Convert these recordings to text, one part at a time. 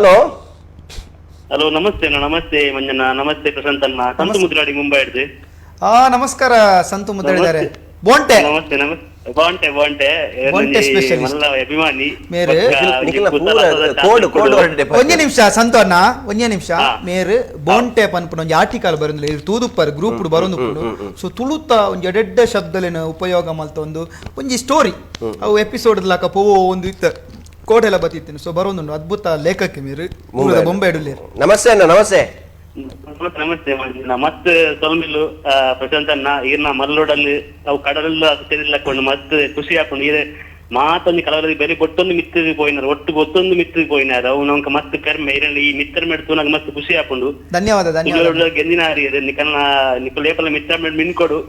Hello hello, ನಮಸ್ತೆ ನಮಸ್ತೆ ಮಂಜಣ್ಣ, ನಮಸ್ತೆ ಪ್ರಶಾಂತ್ ಅಣ್ಣ. ಸಂತು ಮುದ್ರಾಡಿ ಮುಂಬೈ ಹಿಡ್ದು. ನಮಸ್ಕಾರ ಸಂತು ಮುದ್ರಾಡಿದ್ದಾರೆ. ಬೊಂಟೆ ನಮಸ್ತೆ ನಮಸ್ತೆ. ಬಾಂಟೆ ಬಾಂಟೆ ಬೊಂಟೆ ಸ್ಪೆಷಲಿಸ್ಟ್ ಮಲ್ಲ ಅಭಿಮಾನಿ ಮೇರೆ ಒಂಜೆ ನಿಮಿಷ ಸಂತು ಅಣ್ಣ, ಒಂಜೆ ನಿಮಿಷ ಮೇರೆ ಬೊಂಟೆ ಪನ್ಪುನ ಒಂಜಿ ಆರ್ಟಿಕಲ್ ಬರೋದಿಲ್ಲ ತೂದುಪ್ಪರ್ ಗ್ರೂಪ್ ಬರೋದು. ಸೊ ತುಳುತ ಒಂಜಿ ಎಡೆಡ್ಡೆ ಶಬ್ದಲಿನ ಉಪಯೋಗ ಮಲ್ತ ಒಂಜಿ ಸ್ಟೋರಿ ಅವು ಎಪಿಸೋಡ್ ಲಾಕ ಪೋ ಒಂದು ಇತ್ತ ಕೋಟೆಲ್ಲ ಬತ್ತಿತ್ತೇನೆ. ಸೊ ಬರೋದು ಅದ್ಭುತ ಲೇಖಕ್ಕೆ ಮೀರು ಬೊಂಬೆ ಇಡಲಿ. ನಮಸ್ತೆ ಅಣ್ಣ. ನಮಸ್ತೆ ನಮಸ್ತೆ ಮಂಜಣ್ಣ. ಮತ್ತೆ ಸೊಲ್ಮಿಲು ಪ್ರಶಾಂತ್ ಅಣ್ಣ ಈರ್ನ ಮಲ್ಲೋಡಲ್ಲಿ ಅವು ಕಡಲೆಲ್ಲ ತೆರಿಲಾಕೊಂಡು ಮತ್ತೆ ಖುಷಿ ಹಾಕೊಂಡು ಇದೆ ಮಾತೊಂದು ಕಲವರದಿ ಬೇರೆ ಒಟ್ಟೊಂದು ಮಿತ್ತಿಗೆ ಪೋಯಿನಾರು, ಒಟ್ಟು ಗೊತ್ತೊಂದು ಮಿತ್ತಿಗೆ ಪೋಯಿನಾರು. ಅವು ನಮ್ಗೆ ಮತ್ತೆ ಕರ್ಮೆ ಇರಲಿ ಈ ಮಿತ್ರ ಮೆಡ್ತು ನಂಗೆ ಮತ್ತೆ ಖುಷಿ ಹಾಕೊಂಡು ಧನ್ಯವಾದ ಧನ್ಯವಾದ ಗೆಂದಿನ ನಿಕ್ಕ ಲೇಪಲ ಮಿತ್ರ ಮೆಡ್ ಮಿನ್ಕೊಡು.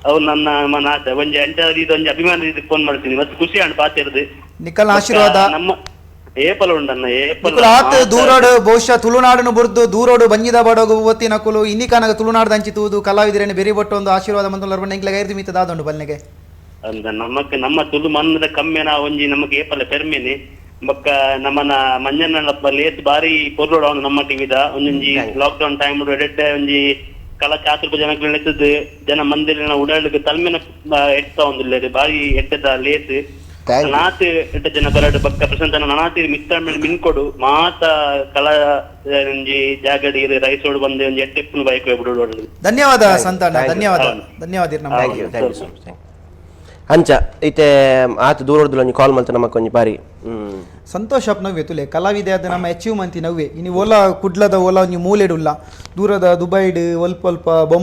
ಅವ್ರು ನನ್ನ ಮನಾತ ಒಂಜಿ ಅಂಚಾದಿ ಒಂಜಿ ಅಭಿಮಾನ ಫೋನ್ ಮಾಡ್ತೀನಿ ಮತ್ತೆ ಖುಷಿ ಹಣ್ಣು ಪಾತಿರದು ನಿಖಲ್ ಆಶೀರ್ವಾದ ನಮ್ಮ ಏಪಲ್ ಉಂಡನ್ನ ಏಪಲ್ ದೂರೋಡು ಬಹುಶಃ ತುಳುನಾಡನ್ನು ಬುರ್ದು ದೂರೋಡು ಬಂಜಿದ ಬಡೋಗು ಓತಿ ನಕುಲು ಇನ್ನಿಕಾನಾಗ ತುಳುನಾಡು ದಂಚಿತುವುದು ಕಲಾವಿದರೇನೆ ಬೇರೆ ಬಟ್ಟು ಒಂದು ಆಶೀರ್ವಾದ ಮಂತುಲರ್ಬಣ್ಣ ಇಂಗ್ಲಾಗ ಐದು ಮಿತ್ತದಾದುಂಡು ಬಲ್ನೆಗೆ ಅಂದ ನಮ್ಮಕ್ಕೆ ನಮ್ಮ ತುಳು ಮನ್ನದ ಕಮ್ಮಿನ ಒಂಜಿ ನಮಗೆ ಏಪಲ ಪೆರ್ಮೇನೆ ಬೊಕ್ಕ ನಮ್ಮನ ಮಂಜಣ್ಣ ಲೇಸ್ ಬಾರಿ ಪೊರ್ಲೋಡ ಅವನು ನಮ್ಮ ಟಿವಿದ ಒಂಜೊಂಜಿ ಲಾಕ್ಡೌನ್ ಟೈಮ್ ಎಡೆಡ್ಡೆ ಒಂಜಿ ಕಲಾ ಚಾತುರ್ಪ ಜನಗಳು ಎತ್ತದು ಜನ ಮಂದಿರ ಉಡಾಡ್ಲಿಕ್ಕೆ ತಲ್ಮೆನ ಎಡ್ತಾ ಒಂದಿಲ್ಲ ಬಾರಿ ಎಟ್ಟದ ಲೇಸ್ ನಾತ್ ಎಟ್ಟ ಜನ ಬರಡು ಬಕ್ಕ ಪ್ರಶಾಂತ ನಾತಿ ಮಿತ್ರ ಮಿನ್ಕೊಡು ಮಾತ ಕಲಾ ಒಂಜಿ ಜಾಗಡಿ ರೈಸೋಡು ಬಂದು ಒಂಜಿ ಎಟ್ಟೆಪ್ಪು ಬೈಕ್ ಬಿಡು. ಧನ್ಯವಾದ ಸಂತಾನ, ಧನ್ಯವಾದ ಧನ್ಯವಾದ. ಅಂಚ ಇತ್ತೆ ಆತ ದೂರದ್ದು ಒಂಜಿ ಕಾಲ್ ಮಾಡ್ತಾ ನಮಕ್ ಒಂಜಿ ಬಾರಿ ಸಂತೋಷ ನವ್ವೆ ತುಲೆ ಕಲಾವಿದೆ ಅದು ನಮ್ಮ ಅಚೀವ್ಮೆಂಟ್ ನವ್ವೆ ಇನ್ನು ಓಲಾ ಕುಡ್ಲದ ಓಲಾ ಒಂಜಿ ಮೂಲೆಡುಲ್ಲ ದೂರದ ದುಬೈಡ್ ಒಲ್ಪ ಬೊಮ್ಮ